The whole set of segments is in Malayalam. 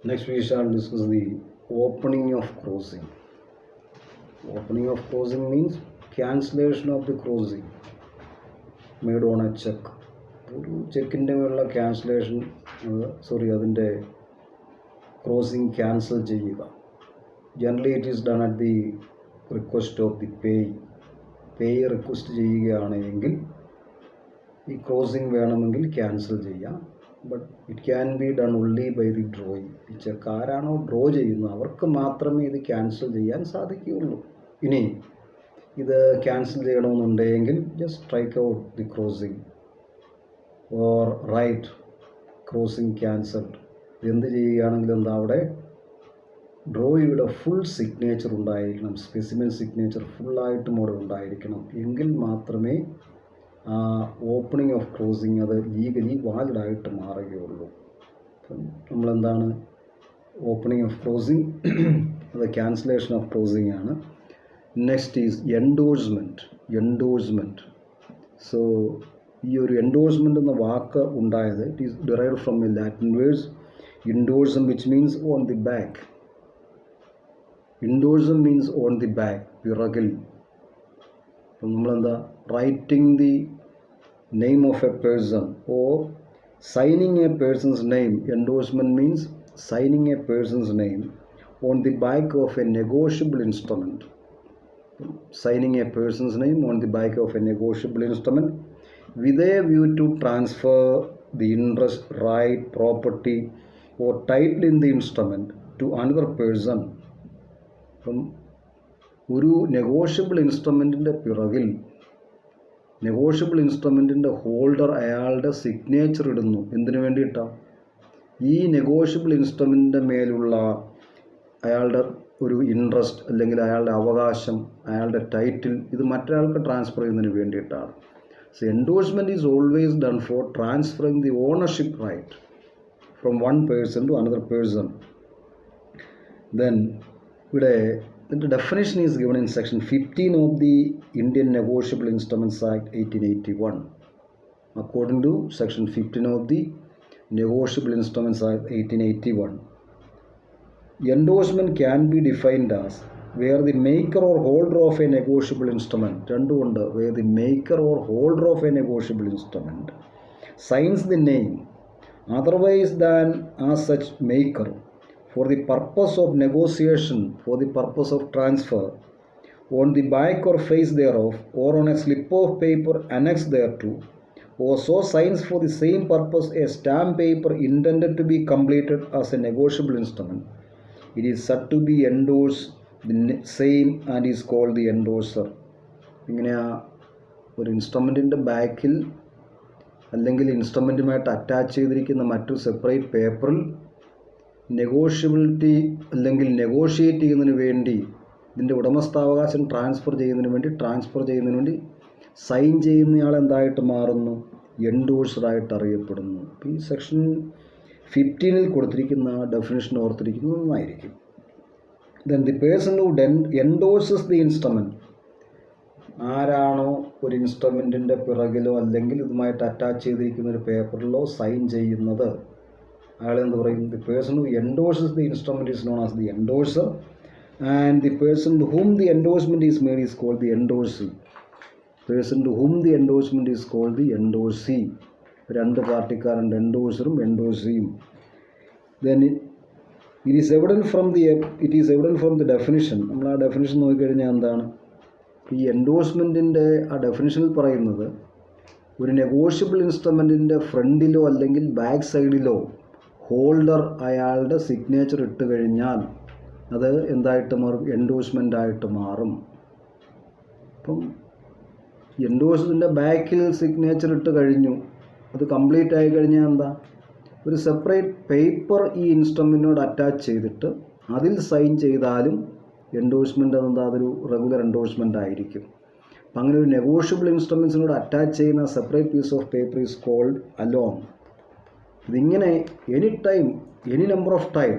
Next we shall discuss the opening of crossing. Opening of crossing means cancellation of the crossing made on a check. ഒരു ചെക്കിൻ്റെ മേലുള്ള ക്യാൻസലേഷൻ അതിൻ്റെ ക്രോസിംഗ് ക്യാൻസൽ ചെയ്യുക. Generally it is done at the request of the pay request ചെയ്യുകയാണെങ്കിൽ ഈ ക്രോസിംഗ് വേണമെങ്കിൽ ക്യാൻസൽ ചെയ്യാം. But it can be done only by the drawing. ഈ ചെക്ക് ആരാണോ ഡ്രോ ചെയ്യുന്നത് അവർക്ക് മാത്രമേ ഇത് ക്യാൻസൽ ചെയ്യാൻ സാധിക്കുകയുള്ളൂ. ഇനി ഇത് ക്യാൻസൽ ചെയ്യണമെന്നുണ്ടെങ്കിൽ just strike out the crossing or write crossing cancelled. എന്ത് ചെയ്യുകയാണെങ്കിലും എന്താ അവിടെ ഡ്രോയിയുടെ ഫുൾ സിഗ്നേച്ചർ ഉണ്ടായിരിക്കണം, സ്പെസിമെൻ സിഗ്നേച്ചർ ഫുള്ളായിട്ടും അവിടെ ഉണ്ടായിരിക്കണം. എങ്കിൽ മാത്രമേ ആ ഓപ്പണിംഗ് ഓഫ് ക്രോസിംഗ് അത് ലീഗലി വാലിഡായിട്ട് മാറുകയുള്ളൂ. അപ്പം നമ്മളെന്താണ് ഓപ്പണിംഗ് ഓഫ് ക്ലോസിംഗ് അത് ക്യാൻസലേഷൻ ഓഫ് ക്ലോസിംഗ് ആണ്. Next is endorsement. സോ ഈ ഒരു എൻഡോഴ്സ്മെൻറ്റ് എന്ന വാക്ക് ഉണ്ടായത് it is derived from a Latin words indorsum which means on the back. ഇൻഡോഴ്സം means on the back, പിറകിൽ. അപ്പം നമ്മളെന്താ writing the name of A person or signing a person's name. Endorsement means signing a person's name on the back of a negotiable instrument. Signing a person's name on the back of a negotiable instrument with a view to transfer the interest, right, property or title in the instrument to another person. അപ്പം ഒരു നെഗോഷ്യബിൾ ഇൻസ്ട്രുമെൻറ്റിൻ്റെ പിറകിൽ നെഗോഷ്യബിൾ ഇൻസ്ട്രുമെൻറ്റിൻ്റെ ഹോൾഡർ അയാളുടെ സിഗ്നേച്ചർ ഇടുന്നു. എന്തിനു വേണ്ടിയിട്ടാണ്? ഈ നെഗോഷ്യബിൾ ഇൻസ്ട്രുമെൻറ്റിൻ്റെ മേലുള്ള അയാളുടെ ഒരു ഇൻട്രസ്റ്റ് അല്ലെങ്കിൽ അയാളുടെ അവകാശം, അയാളുടെ ടൈറ്റിൽ ഇത് മറ്റൊരാൾക്ക് ട്രാൻസ്ഫർ ചെയ്യുന്നതിന് വേണ്ടിയിട്ടാണ്. So endorsement is always done for transferring the ownership right from one person to another person. Then ഇവിടെ ഇതിൻ്റെ definition is given in section 15 of the Indian negotiable instruments act 1881. According to section 15 of the Negotiable Instruments Act 1881, endorsement can be defined as where the maker or holder of a negotiable instrument, രണ്ടുമുണ്ട്, where the maker or holder of a negotiable instrument signs the name otherwise than as such maker for the purpose of negotiation, for the purpose of transfer, on the back or face thereof or on a slip of paper annexed thereto, or so signs for the same purpose a stamp paper intended to be completed as a negotiable instrument, it is said to be endorsed the same and is called the endorser. ഇങ്ങനെ ഒരു ഇൻസ്ട്രുമെൻറ്റിൻ്റെ ബാക്കിൽ അല്ലെങ്കിൽ ഇൻസ്ട്രുമെൻറ്റുമായിട്ട് അറ്റാച്ച് ചെയ്തിരിക്കുന്ന മറ്റൊരു സെപ്പറേറ്റ് പേപ്പറിൽ നെഗോഷ്യബിലിറ്റി അല്ലെങ്കിൽ നെഗോഷിയേറ്റ് ചെയ്യുന്നതിന് വേണ്ടി ഇതിൻ്റെ ഉടമസ്ഥാവകാശം ട്രാൻസ്ഫർ ചെയ്യുന്നതിന് വേണ്ടി സൈൻ ചെയ്യുന്നയാൾ എന്തായിട്ട് മാറുന്നു? എൻഡോഴ്സറായിട്ട് അറിയപ്പെടുന്നു. ഈ സെക്ഷൻ 15 കൊടുത്തിരിക്കുന്ന ഡെഫിനേഷൻ ഓർത്തിരിക്കുന്നത് നന്നായിരിക്കും. Then the person who endorses the instrument, ആരാണോ ഒരു ഇൻസ്ട്രുമെൻറ്റിൻ്റെ പിറകിലോ അല്ലെങ്കിൽ ഇതുമായിട്ട് അറ്റാച്ച് ചെയ്തിരിക്കുന്ന ഒരു പേപ്പറിലോ സൈൻ ചെയ്യുന്നത് അയാളെന്ത് പറയും? The person who endorses the instrument is known as the endorser and the person to whom the endorsement is made is called the endorsee. Person to whom the endorsement is called the endorsee. രണ്ട് പാർട്ടിക്കാരുണ്ട്, എൻഡോഴ്സറും എൻഡോഴ്സിയും. Then it is evident from the definition. നമ്മൾ ആ ഡെഫിനിഷൻ നോക്കിക്കഴിഞ്ഞാൽ എന്താണ് ഈ എൻഡോഴ്സ്മെൻറ്റിൻ്റെ ആ ഡെഫിനിഷനിൽ പറയുന്നത്? ഒരു നെഗോഷ്യബിൾ ഇൻസ്ട്രുമെൻറ്റിൻ്റെ ഫ്രണ്ടിലോ അല്ലെങ്കിൽ ബാക്ക് സൈഡിലോ ഹോൾഡർ അയാളുടെ സിഗ്നേച്ചർ ഇട്ട് കഴിഞ്ഞാൽ അത് എന്തായിട്ട് മാറും? എൻഡോഴ്സ്മെൻ്റ് ആയിട്ട് മാറും. അപ്പം എൻഡോഴ്സ്മെൻറ്റിൻ്റെ ബാക്കിൽ സിഗ്നേച്ചർ ഇട്ട് കഴിഞ്ഞു, അത് കംപ്ലീറ്റ് ആയി കഴിഞ്ഞാൽ എന്താ? ഒരു സെപ്പറേറ്റ് പേപ്പർ ഈ ഇൻസ്ട്രുമെൻറ്റിനോട് അറ്റാച്ച് ചെയ്തിട്ട് അതിൽ സൈൻ ചെയ്താലും എൻഡോഴ്സ്മെൻറ്റ് എന്താ? അതൊരു റെഗുലർ എൻഡോഴ്സ്മെൻ്റ് ആയിരിക്കും. അപ്പം അങ്ങനെ ഒരു നെഗോഷ്യബിൾ ഇൻസ്ട്രുമെൻറ്റ്സിനോട് അറ്റാച്ച് ചെയ്യുന്ന separate piece of paper is called allonge. ഇതിങ്ങനെ any time, any number of time,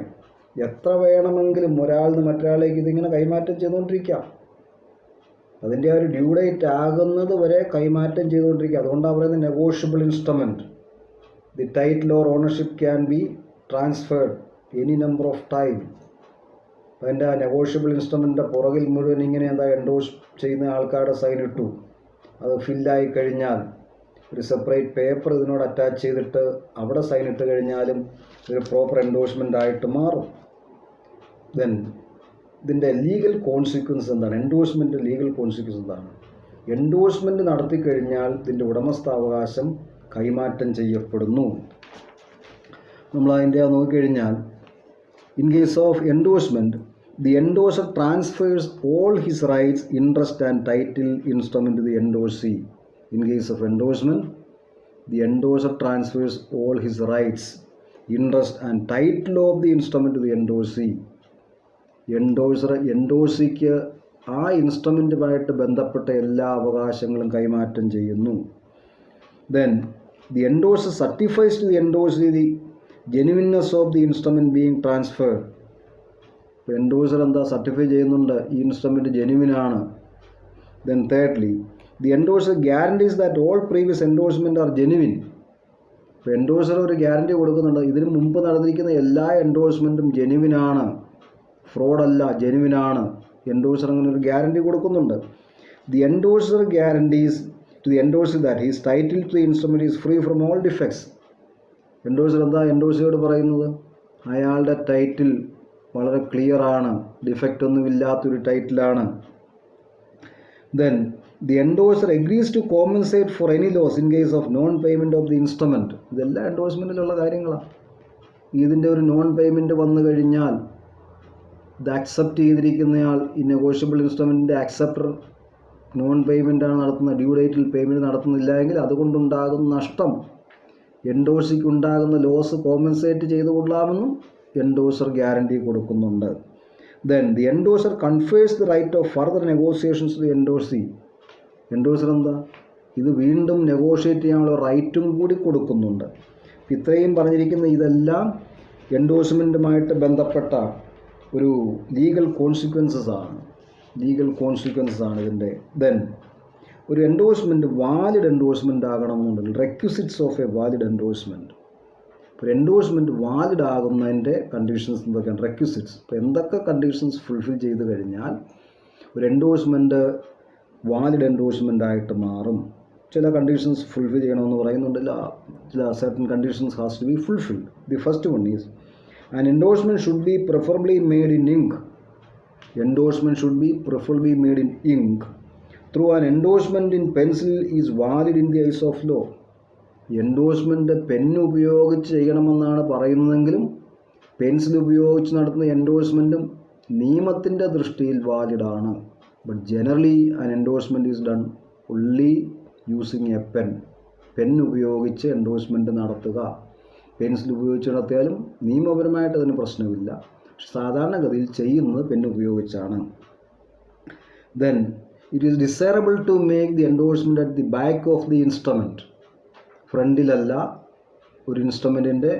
എത്ര വേണമെങ്കിലും ഒരാളിൽ നിന്ന് മറ്റൊരാളിലേക്ക് ഇതിങ്ങനെ കൈമാറ്റം ചെയ്തുകൊണ്ടിരിക്കാം. അതിൻ്റെ ആ ഒരു ഡ്യൂ ഡേറ്റ് ആകുന്നത് വരെ കൈമാറ്റം ചെയ്തുകൊണ്ടിരിക്കുക. അതുകൊണ്ടാണ് പറയുന്നത് negotiable instrument. The title or ownership can be transferred any number of time. അപ്പോൾ എൻ്റെ ആ നെഗോഷ്യബിൾ ഇൻസ്ട്രുമെൻ്റിൻ്റെ പുറകിൽ മുഴുവൻ ഇങ്ങനെ എൻഡോഴ്സ് ചെയ്യുന്ന ആൾക്കാരുടെ സൈൻ ഇട്ടു. അത് ഫില്ലായി കഴിഞ്ഞാൽ ഒരു സെപ്പറേറ്റ് പേപ്പർ ഇതിനോട് അറ്റാച്ച് ചെയ്തിട്ട് അവിടെ സൈൻ ഇട്ട് കഴിഞ്ഞാലും ഒരു പ്രോപ്പർ എൻഡോഴ്സ്മെൻ്റ് ആയിട്ട് മാറും. ദെൻ ഇതിൻ്റെ ലീഗൽ കോൺസിക്വൻസ് എന്താണ്? എൻഡോഴ്സ്മെൻറ്റ് ലീഗൽ കോൺസിക്വൻസ് എന്താണ്? എൻഡോഴ്സ്മെൻറ്റ് നടത്തിക്കഴിഞ്ഞാൽ ഇതിൻ്റെ ഉടമസ്ഥാവകാശം കൈമാറ്റം ചെയ്യപ്പെടുന്നു. നമ്മളതിൻ്റെ നോക്കിക്കഴിഞ്ഞാൽ in case of endorsement, the endorser transfers all his rights, interest and title instrument to the endorsee. In case of endorsement, the endorser transfers all his rights, interest and title of the instrument to the endorsee. എൻഡോഴ്സിക്ക് ആ ഇൻസ്ട്രുമെൻറ്റുമായിട്ട് ബന്ധപ്പെട്ട എല്ലാ അവകാശങ്ങളും കൈമാറ്റം ചെയ്യുന്നു. Then the endorser certifies to the endorsee the genuineness of the instrument being transferred. ഇപ്പോൾ എൻഡോഴ്സർ എന്താ സർട്ടിഫൈ ചെയ്യുന്നുണ്ട്, ഈ instrument ജെനുവിനാണ്. Then thirdly, the endorser guarantees that all previous endorsement are genuine. ഇപ്പോൾ എൻഡോഴ്സർ ഒരു ഗ്യാരണ്ടി കൊടുക്കുന്നുണ്ട്, ഇതിന് മുമ്പ് നടന്നിരിക്കുന്ന എല്ലാ എൻഡോഴ്സ്മെൻറ്റും ജെനുവിനാണ്, ഫ്രോഡല്ല, ജെനുവിനാണ്. എൻഡോഴ്സർ അങ്ങനെ ഒരു ഗ്യാരണ്ടി കൊടുക്കുന്നുണ്ട്. The endorser guarantees to the endorser that his title to the instrument is free from all defects. Endorser എന്താ എൻഡോഴ്സറോട് പറയുന്നത്? അയാളുടെ ടൈറ്റിൽ വളരെ ക്ലിയറാണ്, ഡിഫക്റ്റ് ഒന്നുമില്ലാത്തൊരു ടൈറ്റിലാണ്. Then the endorser agrees to compensate for any loss in case of non-payment of the instrument. ഇതെല്ലാം എൻഡോഴ്സ്മെൻറ്റിലുള്ള കാര്യങ്ങളാണ്. ഇതിൻ്റെ ഒരു നോൺ പേയ്മെൻറ്റ് വന്നു കഴിഞ്ഞാൽ ഇത് അക്സെപ്റ്റ് ചെയ്തിരിക്കുന്നയാൾ, ഈ നെഗോഷ്യബിൾ ഇൻസ്ട്രുമെൻറ്റിൻ്റെ അക്സെപ്റ്റർ നോൺ പേയ്മെൻറ്റാണ് നടത്തുന്നത്, ഡ്യൂ ഡേറ്റിൽ പേയ്മെൻറ്റ് നടത്തുന്നില്ല എങ്കിൽ അതുകൊണ്ടുണ്ടാകുന്ന നഷ്ടം, എൻഡോഴ്സിക്ക് ഉണ്ടാകുന്ന ലോസ് കോമ്പൻസേറ്റ് ചെയ്തു കൊള്ളാമെന്നും എൻഡോഴ്സർ ഗ്യാരണ്ടി കൊടുക്കുന്നുണ്ട്. Then the endorser confers the right of further negotiations to the endorsee. Endorser എന്താ, ഇത് വീണ്ടും നെഗോഷിയേറ്റ് ചെയ്യാനുള്ള റൈറ്റും കൂടി കൊടുക്കുന്നുണ്ട്. ഇത്രയും പറഞ്ഞിരിക്കുന്ന ഇതെല്ലാം എൻഡോഴ്സ്മെൻറ്റുമായിട്ട് ബന്ധപ്പെട്ട ഒരു ലീഗൽ കോൺസിക്വൻസസ് ആണ് ഇതിൻ്റെ. ദെൻ ഒരു എൻഡോഴ്സ്മെൻറ്റ് വാലിഡ് എൻഡോഴ്സ്മെൻറ്റ് ആകണമെന്നുണ്ടെങ്കിൽ requisites of a valid endorsement. ഒരു എൻഡോഴ്സ്മെൻറ്റ് വാലിഡ് ആകുന്നതിൻ്റെ കണ്ടീഷൻസ് എന്തൊക്കെയാണ്? റെക്വിസിറ്റ്സ്. ഇപ്പോൾ എന്തൊക്കെ കണ്ടീഷൻസ് ഫുൾഫിൽ ചെയ്ത് കഴിഞ്ഞാൽ ഒരു എൻഡോഴ്സ്മെൻറ്റ് വാലിഡ് എൻഡോഴ്സ്മെൻ്റ് ആയിട്ട് മാറും. ചില കണ്ടീഷൻസ് ഫുൾഫിൽ ചെയ്യണമെന്ന് പറയുന്നുണ്ടല്ല, ചില certain conditions has to be fulfilled. The first one is an endorsement should be preferably made in ink. Endorsement should be preferably made in ink. Through an endorsement in pencil is valid in the eyes of law. Endorsement pen ഉപയോഗിച്ച് ചെയ്യണമെന്നാണ് പറയുന്നതെങ്കിലും പെൻസിൽ ഉപയോഗിച്ച് നടത്തുന്ന എൻഡോഴ്സ്മെൻറ്റും നിയമത്തിൻ്റെ ദൃഷ്ടിയിൽ വാലിഡാണ്. But generally an endorsement is done only using a pen. ഉപയോഗിച്ച് എൻഡോഴ്സ്മെൻറ്റ് നടത്തുക. പെൻസിൽ ഉപയോഗിച്ച് നടത്തിയാലും നിയമപരമായിട്ട് അതിന് പ്രശ്നമില്ല. പക്ഷെ സാധാരണഗതിയിൽ ചെയ്യുന്നത് പെൻ ഉപയോഗിച്ചാണ്. Then it is desirable to make the endorsement at the back of the instrument. ഫ്രണ്ടിലല്ല, ഒരു ഇൻസ്ട്രുമെൻറ്റിൻ്റെ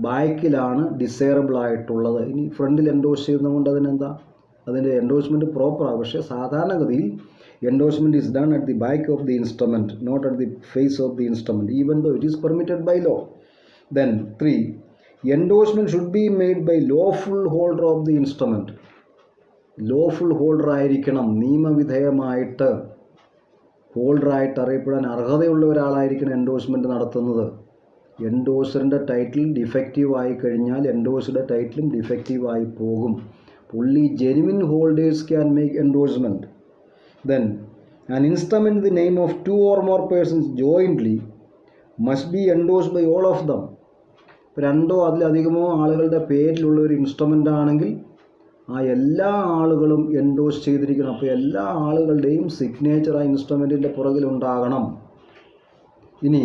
ബാക്കിലാണ് ഡിസൈറബിൾ ആയിട്ടുള്ളത്. ഇനി ഫ്രണ്ടിൽ എൻഡോഴ്സ് ചെയ്യുന്നതുകൊണ്ട് അതിനെന്താ, അതിൻ്റെ എൻഡോഴ്സ്മെൻറ്റ് പ്രോപ്പറാണ്. പക്ഷേ സാധാരണഗതിയിൽ endorsement is done at the back of the instrument, not at the face of the instrument, even though it is permitted by law. Then 3, endorsement should be made by lawful holder of the instrument. Lawful holder ആയിരിക്കണം, നിയമവിധേയമായിട്ട് ഹോൾഡറായിട്ട് അറിയപ്പെടാൻ അർഹതയുള്ള ഒരാളായിരിക്കണം എൻഡോഴ്സ്മെൻറ്റ് നടത്തുന്നത്. എൻഡോഴ്സറിൻ്റെ ടൈറ്റിൽ ഡിഫക്റ്റീവ് ആയി കഴിഞ്ഞാൽ എൻഡോഴ്സറുടെ ടൈറ്റിലും ഡിഫക്റ്റീവായി പോകും. only genuine holders can make endorsement. Then an instrument in the name of 2 or more persons jointly must be endorsed by all of them. രണ്ടോ അതിലധികമോ ആളുകളുടെ പേരിലുള്ള ഒരു ഇൻസ്ട്രുമെൻ്റ് ആണെങ്കിൽ ആ എല്ലാ ആളുകളും എൻഡോഴ്സ് ചെയ്തിരിക്കണം. അപ്പോൾ എല്ലാ ആളുകളുടെയും സിഗ്നേച്ചർ ആ ഇൻസ്ട്രുമെൻറ്റിൻ്റെ പുറകിലുണ്ടാകണം. ഇനി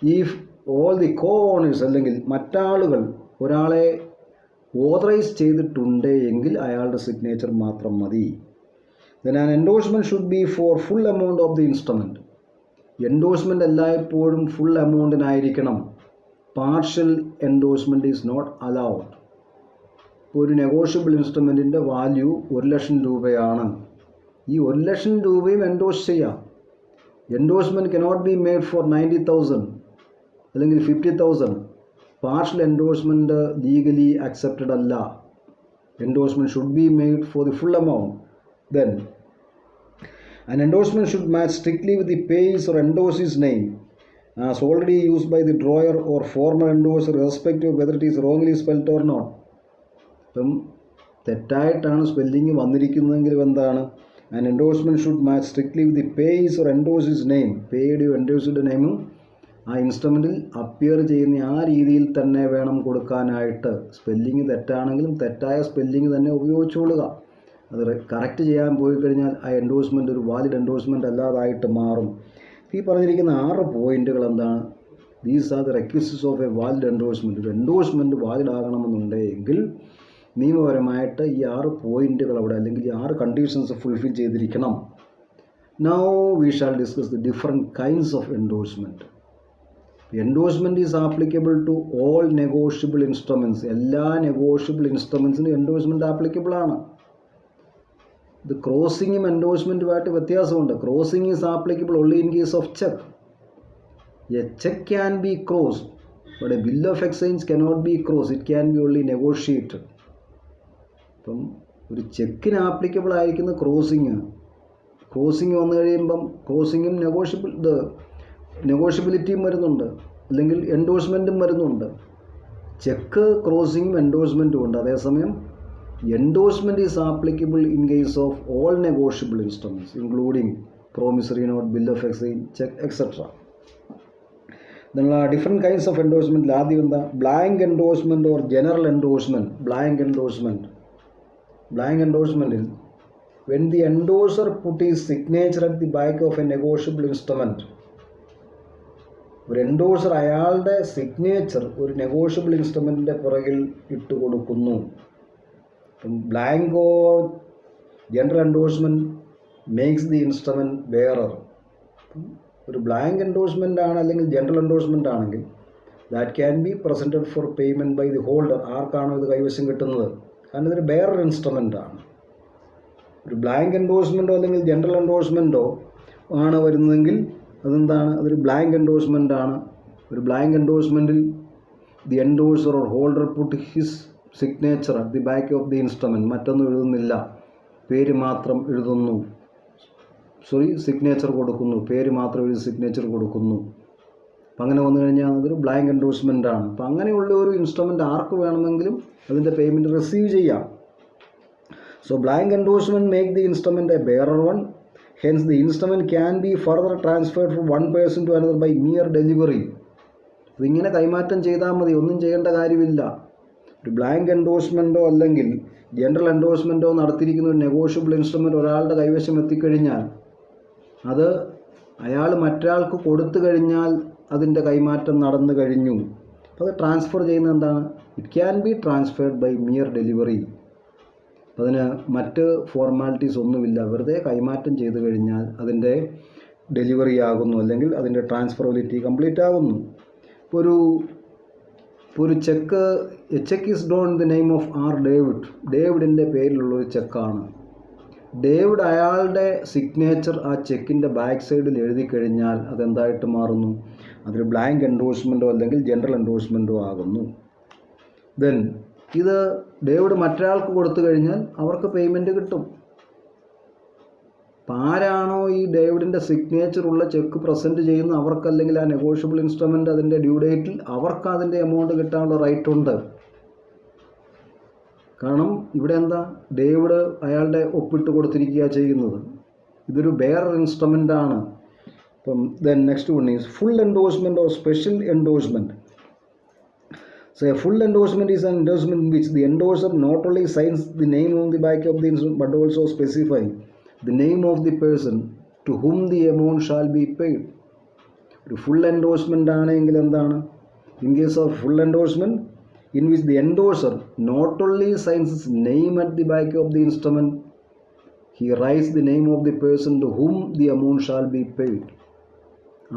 if all the co owners അല്ലെങ്കിൽ മറ്റാളുകൾ ഒരാളെ ഓതറൈസ് ചെയ്തിട്ടുണ്ട് എങ്കിൽ അയാളുടെ സിഗ്നേച്ചർ മാത്രം മതി. then an endorsement should be for full amount of the instrument. Endorsement എല്ലായ്പ്പോഴും ഫുൾ എമൗണ്ടിനായിരിക്കണം. Partial endorsement is not allowed. ഒരു നെഗോഷ്യബിൾ ഇൻസ്ട്രുമെൻറ്റിൻ്റെ വാല്യൂ 1,00,000 രൂപയാണ്. ഈ 1,00,000 രൂപയും എൻഡോഴ്സ് ചെയ്യാം. Endorsement cannot be made for 90,000 അല്ലെങ്കിൽ 50,000. പാർഷ്യൽ എൻഡോഴ്സ്മെൻറ്റ് ലീഗലി അക്സെപ്റ്റഡ് അല്ല. Endorsement should be made for the full amount. Then an endorsement should match strictly with the payee's or endorsee's name as already used by the drawer or former endorser, irrespective of whether it is wrongly spelled or not. ഇപ്പം തെറ്റായിട്ടാണ് സ്പെല്ലിങ് വന്നിരിക്കുന്നതെങ്കിലും എന്താണ്, an endorsement should match strictly with the payee's or endorsee's name. പേയുടെയോ എൻഡോഴ്സിയുടെ നെയിമും ആ ഇൻസ്ട്രുമെൻറ്റിൽ അപ്പിയർ ചെയ്യുന്ന ആ രീതിയിൽ തന്നെ വേണം കൊടുക്കാനായിട്ട്. സ്പെല്ലിങ് തെറ്റാണെങ്കിലും തെറ്റായ സ്പെല്ലിങ് തന്നെ ഉപയോഗിച്ചുകൊള്ളുക. അത് കറക്റ്റ് ചെയ്യാൻ പോയി കഴിഞ്ഞാൽ ആ എൻഡോഴ്സ്മെൻറ്റ് ഒരു വാലിഡ് എൻഡോഴ്സ്മെൻറ്റ് അല്ലാതായിട്ട് മാറും. ഈ പറഞ്ഞിരിക്കുന്ന 6 പോയിൻറ്റുകൾ എന്താണ്? These are the requisites of a valid endorsement. ഒരു എൻഡോഴ്സ്മെൻറ്റ് വാലിഡ് ആകണമെന്നുണ്ടെങ്കിൽ നിയമപരമായിട്ട് ഈ 6 പോയിൻറ്റുകൾ അവിടെ അല്ലെങ്കിൽ ഈ 6 കണ്ടീഷൻസ് ഫുൾഫിൽ ചെയ്തിരിക്കണം. Now we shall discuss the different kinds of endorsement. Endorsement is applicable to all negotiable instruments. എല്ലാ നെഗോഷ്യബിൾ ഇൻസ്ട്രുമെൻറ്റ്സിനും എൻഡോഴ്സ്മെൻറ്റ് ആപ്ലിക്കബിൾ ആണ്. ഇത് ക്രോസിങ്ങും എൻഡോഴ്സ്മെൻറ്റുമായിട്ട് വ്യത്യാസമുണ്ട്. Crossing is applicable only in case of cheque. A cheque can be cross but a bill of exchange cannot be cross. It can B only negotiated. അപ്പം ഒരു ചെക്കിന് ആപ്ലിക്കബിൾ ആയിരിക്കുന്ന ക്രോസിങ് വന്നു കഴിയുമ്പം ക്രോസിങ്ങും നെഗോഷ്യബിലിറ്റിയും വരുന്നുണ്ട്, അല്ലെങ്കിൽ എൻഡോഴ്സ്മെൻറ്റും വരുന്നുണ്ട്. ചെക്ക് ക്രോസിങ്ങും എൻഡോഴ്സ്മെൻറ്റും ഉണ്ട്. അതേസമയം endorsement is applicable in case of all negotiable instruments including promissory note, bill of exchange, check, etc. Then different kinds of endorsement. ആദ്യം എന്താ? blank endorsement or general endorsement. blank endorsement is when the endorser put his signature at the back of a negotiable instrument. ഒരു എൻഡോഴ്സർ അയാളുടെ സിഗ്നേച്ചർ ഒരു നെഗോഷ്യബിൾ ഇൻസ്ട്രുമെൻറ്റിൻ്റെ പുറകിൽ ഇട്ട് കൊടുക്കുന്നു. Blank or general endorsement makes the instrument bearer. ഒരു ബ്ലാങ്ക് എൻഡോഴ്സ്മെൻ്റ് ആണ് അല്ലെങ്കിൽ ജനറൽ എൻഡോഴ്സ്മെൻ്റ് ആണെങ്കിൽ that can be presented for payment by the holder. ആർക്കാണോ ഇത് കൈവശം കിട്ടുന്നത്, കാരണം ഇതൊരു ബെയറർ ഇൻസ്ട്രുമെൻ്റ് ആണ്. ഒരു ബ്ലാങ്ക് എൻഡോഴ്സ്മെൻറ്റോ അല്ലെങ്കിൽ ജനറൽ എൻഡോഴ്സ്മെൻറ്റോ ആണ് വരുന്നതെങ്കിൽ അതെന്താണ്? അതൊരു ബ്ലാങ്ക് എൻഡോഴ്സ്മെൻ്റ് ആണ്. ഒരു ബ്ലാങ്ക് എൻഡോഴ്സ്മെൻറ്റിൽ the endorser or holder put his signature at the back of the instrument. മറ്റൊന്നും എഴുതുന്നില്ല, പേര് മാത്രം എഴുതുന്നു. സിഗ്നേച്ചർ കൊടുക്കുന്നു, പേര് മാത്രം എഴുതി സിഗ്നേച്ചർ കൊടുക്കുന്നു. അപ്പം അങ്ങനെ വന്നു കഴിഞ്ഞാൽ അതൊരു ബ്ലാങ്ക് എൻഡോഴ്സ്മെൻ്റ് ആണ്. അപ്പം അങ്ങനെയുള്ള ഒരു ഇൻസ്ട്രുമെൻ്റ് ആർക്ക് വേണമെങ്കിലും അതിൻ്റെ പേയ്മെൻറ്റ് റിസീവ് ചെയ്യാം. So blank endorsement make the instrument a bearer one. Hence the instrument can be further transferred from one person to another by mere delivery. ഇതിങ്ങനെ കൈമാറ്റം ചെയ്താൽ മതി, ഒന്നും ചെയ്യേണ്ട കാര്യമില്ല. ഒരു ബ്ലാങ്ക് എൻഡോഴ്സ്മെൻറ്റോ അല്ലെങ്കിൽ ജനറൽ എൻഡോഴ്സ്മെൻറ്റോ നടത്തിയിരിക്കുന്ന ഒരു നെഗോഷ്യബിൾ ഇൻസ്ട്രുമെൻറ്റ് ഒരാളുടെ കൈവശം എത്തിക്കഴിഞ്ഞാൽ അത് അയാൾ മറ്റൊരാൾക്ക് കൊടുത്തു കഴിഞ്ഞാൽ അതിൻ്റെ കൈമാറ്റം നടന്നു കഴിഞ്ഞു. അപ്പോൾ അത് ട്രാൻസ്ഫർ ചെയ്യുന്നത് എന്താണ്? It can be transferred by mere delivery. അതിന് മറ്റ് ഫോർമാലിറ്റീസ് ഒന്നുമില്ല, വെറുതെ കൈമാറ്റം ചെയ്തു കഴിഞ്ഞാൽ അതിൻ്റെ ഡെലിവറി ആകുന്നു, അല്ലെങ്കിൽ അതിൻ്റെ ട്രാൻസ്ഫറബിലിറ്റി കംപ്ലീറ്റ് ആകുന്നു. ഇപ്പോൾ ഒരു cheque, a cheque is drawn in the name of R David. ഡേവിഡിൻ്റെ പേരിലുള്ളൊരു ചെക്കാണ്. ഡേവിഡ് അയാളുടെ സിഗ്നേച്ചർ ആ ചെക്കിൻ്റെ ബാക്ക് സൈഡിൽ എഴുതി കഴിഞ്ഞാൽ അതെന്തായിട്ട് മാറുന്നു? അതൊരു ബ്ലാങ്ക് എൻഡോഴ്സ്മെൻറ്റോ അല്ലെങ്കിൽ ജനറൽ എൻഡോഴ്സ്മെൻറ്റോ ആകുന്നു. ദെൻ ഇത് ഡേവിഡ് മറ്റൊരാൾക്ക് കൊടുത്തു കഴിഞ്ഞാൽ അവർക്ക് പേയ്മെൻറ്റ് കിട്ടും. അപ്പം ആരാണോ ഈ ഡേവിഡിൻ്റെ സിഗ്നേച്ചറുള്ള ചെക്ക് പ്രസൻറ്റ് ചെയ്യുന്ന അവർക്കല്ലെങ്കിൽ ആ നെഗോഷ്യബിൾ ഇൻസ്ട്രുമെൻ്റ് അതിൻ്റെ ഡ്യൂ ഡേറ്റിൽ അവർക്ക് അതിൻ്റെ എമൗണ്ട് കിട്ടാനുള്ള റൈറ്റ് ഉണ്ട്. കാരണം ഇവിടെ എന്താ, ഡേവിഡ് അയാളുടെ ഒപ്പിട്ട് കൊടുത്തിരിക്കുക ചെയ്യുന്നത്. ഇതൊരു ബെയർ ഇൻസ്ട്രുമെൻ്റ് ആണ്. അപ്പം then next one is full endorsement or special endorsement. So a full endorsement is an endorsement in which the endorser not only signs the name on the back of the instrument but also specifying the name of the person to whom the amount shall be paid. ഒരു ഫുൾ എൻഡോഴ്സ്മെൻ്റ് ആണെങ്കിൽ എന്താണ്? In case of full endorsement in which the endorser not only signs his name at the back of the instrument, he writes the name of the person to whom the amount shall be paid.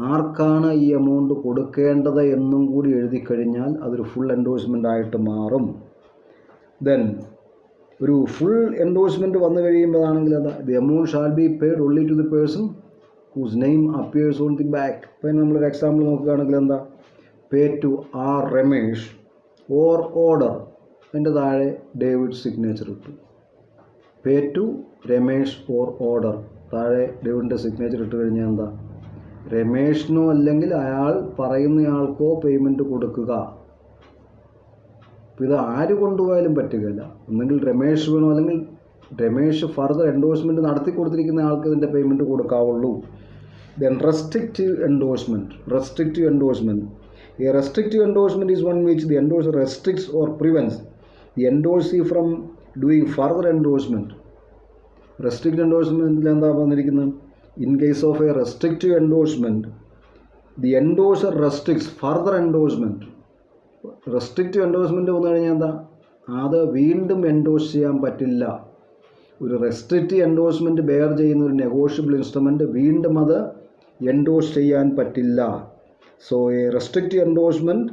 ആർക്കാണ് ഈ എമൗണ്ട് കൊടുക്കേണ്ടത് എന്നും കൂടി എഴുതി കഴിഞ്ഞാൽ അതൊരു ഫുൾ എൻഡോഴ്സ്മെൻ്റ് ആയിട്ട് മാറും. ദെൻ ഒരു ഫുൾ എൻഡോഴ്സ്മെൻറ്റ് വന്നു കഴിയുമ്പോഴാണെങ്കിൽ എന്താ, the amount shall be paid only to the person whose name appears on the back. ഇപ്പം നമ്മളൊരു എക്സാമ്പിൾ നോക്കുകയാണെങ്കിൽ എന്താ, pay to R Ramesh or order, അതിൻ്റെ താഴെ ഡേവിഡ് സിഗ്നേച്ചർ ഇട്ടു. Pay to Ramesh or order, താഴെ ഡേവിഡിൻ്റെ സിഗ്നേച്ചർ ഇട്ട് കഴിഞ്ഞാൽ എന്താ, രമേഷിനോ അല്ലെങ്കിൽ അയാൾ പറയുന്നയാൾക്കോ പേയ്മെൻറ്റ് കൊടുക്കുക. അപ്പോൾ ഇത് ആര് കൊണ്ടുപോയാലും പറ്റുകയില്ല. ഒന്നെങ്കിൽ രമേഷ് വേണോ, അല്ലെങ്കിൽ രമേഷ് ഫർദർ എൻഡോഴ്സ്മെൻറ്റ് നടത്തി കൊടുത്തിരിക്കുന്ന ആൾക്ക് ഇതിൻ്റെ പേയ്മെൻറ്റ് കൊടുക്കാവുള്ളൂ. Then restrictive endorsement. Restrictive endorsement, a restrictive endorsement is one which the endorser restricts or prevents the endorsee from doing further endorsement. Restrict എൻഡോഴ്സ്മെൻറ്റിൽ എന്താ പറഞ്ഞിരിക്കുന്നത്, in case of a restrictive endorsement the endorser restricts further endorsement. Restrictive endorsement വന്നു കഴിഞ്ഞാൽ എന്താ, അത് വീണ്ടും എൻഡോഴ്സ് ചെയ്യാൻ പറ്റില്ല. ഒരു റെസ്ട്രിക്റ്റീവ് എൻഡോഴ്സ്മെൻറ്റ് ബെയർ ചെയ്യുന്ന ഒരു നെഗോഷ്യബിൾ ഇൻസ്ട്രുമെൻറ്റ് വീണ്ടും അത് എൻഡോഴ്സ് ചെയ്യാൻ പറ്റില്ല. So A restrictive endorsement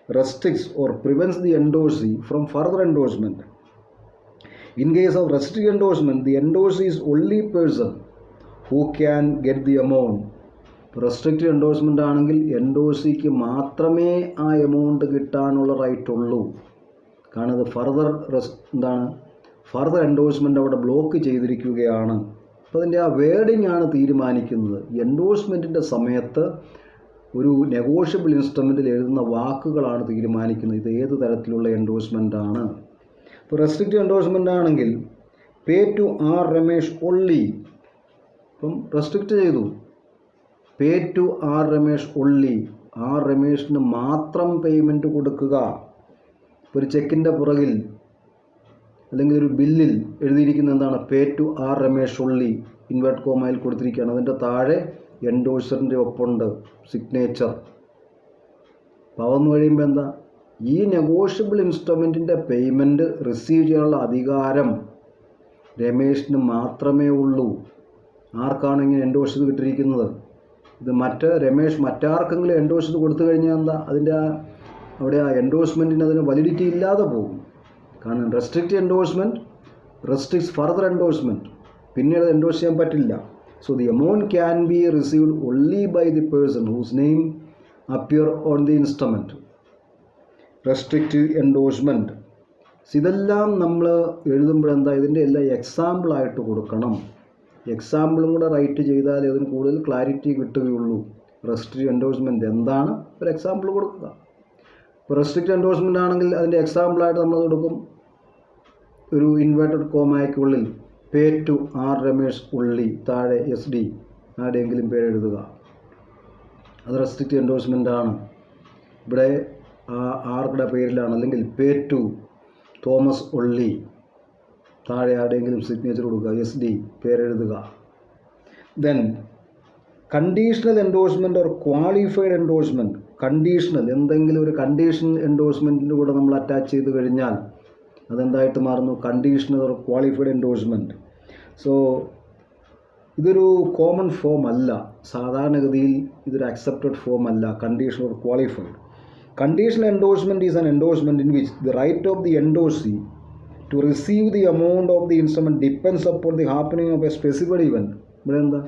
restricts or prevents the endorsee from further endorsement. In case of restricted endorsement, the endorsee is only person who can get the amount. Restrictive endorsement ആണെങ്കിൽ എൻഡോഴ്സിക്ക് മാത്രമേ ആ എമൗണ്ട് കിട്ടാനുള്ള റൈറ്റ് ഉള്ളൂ. കാരണം ഇത് ഫർദർ എൻഡോഴ്സ്മെൻ്റ് അവിടെ ബ്ലോക്ക് ചെയ്തിരിക്കുകയാണ്. അപ്പോൾ അതിൻ്റെ ആ വേർഡിംഗ് ആണ് തീരുമാനിക്കുന്നത്. എൻഡോഴ്സ്മെൻറ്റിൻ്റെ സമയത്ത് ഒരു നെഗോഷ്യബിൾ ഇൻസ്ട്രുമെൻറ്റിൽ എഴുതുന്ന വാക്കുകളാണ് തീരുമാനിക്കുന്നത് ഇത് ഏത് തരത്തിലുള്ള എൻഡോഴ്സ്മെൻ്റ് ആണ്. ഇപ്പോൾ റെസ്ട്രിക്റ്റീവ് എൻഡോഴ്സ്മെൻ്റ് ആണെങ്കിൽ pay to R Ramesh only. ഇപ്പം റെസ്ട്രിക്റ്റ് ചെയ്തു, pay to R Ramesh only, R രമേഷിന് മാത്രം പേയ്മെൻറ്റ് കൊടുക്കുക. ഒരു ചെക്കിൻ്റെ പുറകിൽ അല്ലെങ്കിൽ ഒരു ബില്ലിൽ എഴുതിയിരിക്കുന്ന എന്താണ്, pay to R Ramesh only, inverted കോമയിൽ കൊടുത്തിരിക്കുകയാണ്. അതിൻ്റെ താഴെ എൻഡോഴ്സറിൻ്റെ ഒപ്പമുണ്ട് സിഗ്നേച്ചർ. അപ്പോൾ അതെന്ന് കഴിയുമ്പോൾ എന്താ, ഈ നെഗോഷ്യബിൾ ഇൻസ്ട്രുമെൻറ്റിൻ്റെ പേയ്മെൻറ്റ് റിസീവ് ചെയ്യാനുള്ള അധികാരം രമേഷിന് മാത്രമേ ഉള്ളൂ. ആർക്കാണ് ഇങ്ങനെ എൻഡോഴ്സ് ചെയ്ത് കിട്ടിയിരിക്കുന്നത്, ഇത് രമേഷ് മറ്റാർക്കെങ്കിലും എൻഡോഴ്സ് ചെയ്ത് കൊടുത്തു കഴിഞ്ഞാൽ എന്താ, അതിൻ്റെ അവിടെ ആ എൻഡോഴ്സ്മെൻറ്റിന് അതിന് വാലിഡിറ്റി ഇല്ലാതെ പോകും. കാരണം restrict endorsement restricts further endorsement, പിന്നീട് എൻഡോഴ്സ് ചെയ്യാൻ പറ്റില്ല. So the amount can be received only by the person whose name appear on the instrument. Restrictive endorsement. ഇതെല്ലാം നമ്മൾ എഴുതുമ്പോഴെന്താ, ഇതിൻ്റെ എല്ലാം എക്സാമ്പിളായിട്ട് കൊടുക്കണം. എക്സാമ്പിളും കൂടെ റൈറ്റ് ചെയ്താൽ അതിന് കൂടുതൽ ക്ലാരിറ്റി കിട്ടുകയുള്ളൂ. റെസ്ട്രിക്റ്റീവ് എൻഡോഴ്സ്മെൻറ്റ് എന്താണ്, ഒരു എക്സാമ്പിൾ കൊടുക്കുക. ഇപ്പോൾ റെസ്ട്രിക്റ്റീവ് എൻഡോഴ്സ്മെൻ്റ് ആണെങ്കിൽ അതിൻ്റെ എക്സാമ്പിളായിട്ട് നമ്മൾ കൊടുക്കും, ഒരു ഇൻവേർട്ടഡ് കോമയ്ക്കുള്ളിൽ pay to R Ramesh only, താഴെ എസ് ഡി, ആരുടെയെങ്കിലും പേരെഴുതുക. അത് റെസ്ട്രിക്റ്റീവ് എൻഡോഴ്സ്മെൻ്റ് ആണ്. ഇവിടെ ആരുടെ പേരിലാണ്, അല്ലെങ്കിൽ പേ ടു തോമസ് ഉള്ളി, താഴെ ആരുടെയെങ്കിലും സിഗ്നേച്ചർ കൊടുക്കുക, എസ് ഡി, പേരെഴുതുക. Then conditional endorsement or qualified endorsement. Conditional, എന്തെങ്കിലും ഒരു കണ്ടീഷൻ എൻഡോഴ്സ്മെൻറ്റിൻ്റെ കൂടെ നമ്മൾ അറ്റാച്ച് ചെയ്ത് കഴിഞ്ഞാൽ അതെന്തായിട്ട് മാറുന്നു, conditional or qualified endorsement. So ഇതൊരു കോമൺ ഫോം അല്ല, സാധാരണഗതിയിൽ ഇതൊരു അക്സെപ്റ്റഡ് ഫോം അല്ല, conditional or qualified. Conditional endorsement is an endorsement in which the right of the endorsee to receive the amount of the instrument depends upon the happening of a specified event. ഇവിടെ എന്താ,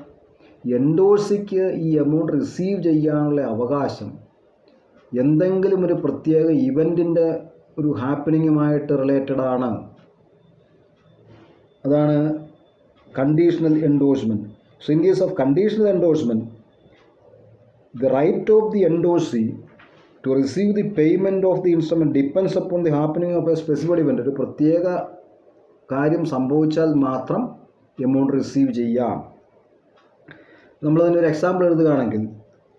എൻഡോഴ്സിക്ക് ഈ എമൗണ്ട് റിസീവ് ചെയ്യാനുള്ള അവകാശം എന്തെങ്കിലും ഒരു പ്രത്യേക ഇവൻറ്റിൻ്റെ ഒരു ഹാപ്പനിങ്ങുമായിട്ട് റിലേറ്റഡ് ആണ്. അതാണ് conditional endorsement. So in case of conditional endorsement the right of the endorsee to receive the payment of the instrument depends upon the happening of a specified event. ഒരു പ്രത്യേക കാര്യം സംഭവിച്ചാൽ മാത്രം എമൗണ്ട് റിസീവ് ചെയ്യാം. നമ്മളതിനൊരു എക്സാമ്പിൾ എഴുതുകയാണെങ്കിൽ,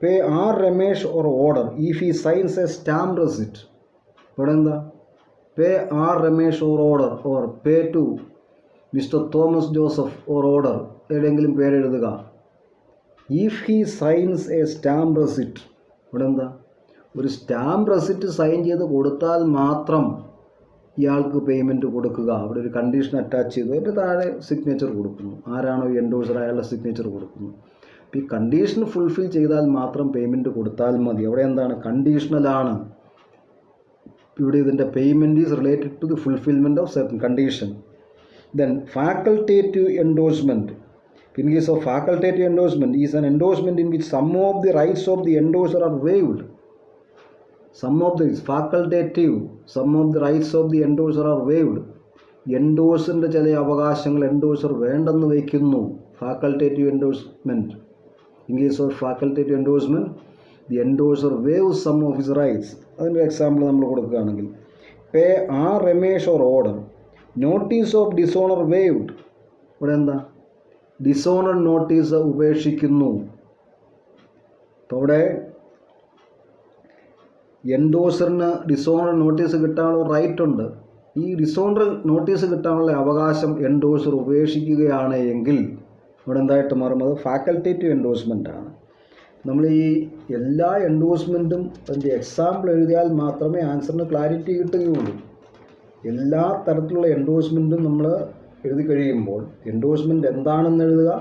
pay R Ramesh or order if he signs a stamp receipt. ഇവിടെ എന്താ, pay R Ramesh or order or pay to mister Thomas Joseph or order, എവിടെയെങ്കിലും പേരെഴുതുക. If he signs a stamp receipt, ഇവിടെ എന്താ, ഒരു സ്റ്റാമ്പ് റെസിറ്റ് സൈൻ ചെയ്ത് കൊടുത്താൽ മാത്രം ഇയാൾക്ക് പേയ്മെൻറ്റ് കൊടുക്കുക. അവിടെ ഒരു കണ്ടീഷൻ അറ്റാച്ച് ചെയ്തു, അതിൻ്റെ താഴെ സിഗ്നേച്ചർ കൊടുക്കുന്നു. ആരാണോ എൻഡോഴ്സർ അയാളുടെ സിഗ്നേച്ചർ കൊടുക്കുന്നു. അപ്പോൾ ഈ കണ്ടീഷൻ ഫുൾഫിൽ ചെയ്താൽ മാത്രം പേയ്മെൻറ്റ് കൊടുത്താൽ മതി. അവിടെ എന്താണ്, കണ്ടീഷണലാണ്. ഇവിടെ ഇതിൻ്റെ payment is related to the fulfilment of certain condition. Then facultative endorsement. In case of facultative endorsement is an endorsement in which some of the rights of the endorser are waived. Some of the facultative some of the rights of the endorser are waived. എൻഡോഴ്സറിൻ്റെ ചില അവകാശങ്ങൾ എൻഡോഴ്സർ വേണ്ടെന്ന് വയ്ക്കുന്നു. Facultative endorsement. In case of facultative endorsement the endorser waives some of his rights. അതിൻ്റെ എക്സാമ്പിൾ നമ്മൾ കൊടുക്കുകയാണെങ്കിൽ pay R Ramesh or order notice of dishonour waived. ഇവിടെ എന്താ? ഡിസോണർ നോട്ടീസ് ഉപേക്ഷിക്കുന്നു. അപ്പോൾ ഇവിടെ എൻഡോഴ്സറിന് ഡിസോണർ നോട്ടീസ് കിട്ടാനുള്ള റൈറ്റ് ഉണ്ട്. ഈ ഡിസോണർ നോട്ടീസ് കിട്ടാനുള്ള അവകാശം എൻഡോഴ്സർ ഉപേക്ഷിക്കുകയാണ് എങ്കിൽ ഇവിടെ എന്തായിട്ട് മാറും? അത് ഫാക്കൾട്ടേറ്റീവ് എൻഡോഴ്സ്മെൻ്റ് ആണ്. നമ്മൾ ഈ എല്ലാ എൻഡോഴ്സ്മെൻറ്റും അതിൻ്റെ എക്സാമ്പിൾ എഴുതിയാൽ മാത്രമേ ആൻസറിന് ക്ലാരിറ്റി കിട്ടുകയുള്ളൂ. എല്ലാ തരത്തിലുള്ള എൻഡോഴ്സ്മെൻറ്റും നമ്മൾ എഴുതി കഴിയുമ്പോൾ എൻഡോഴ്സ്മെൻറ്റ് എന്താണെന്ന് എഴുതുക,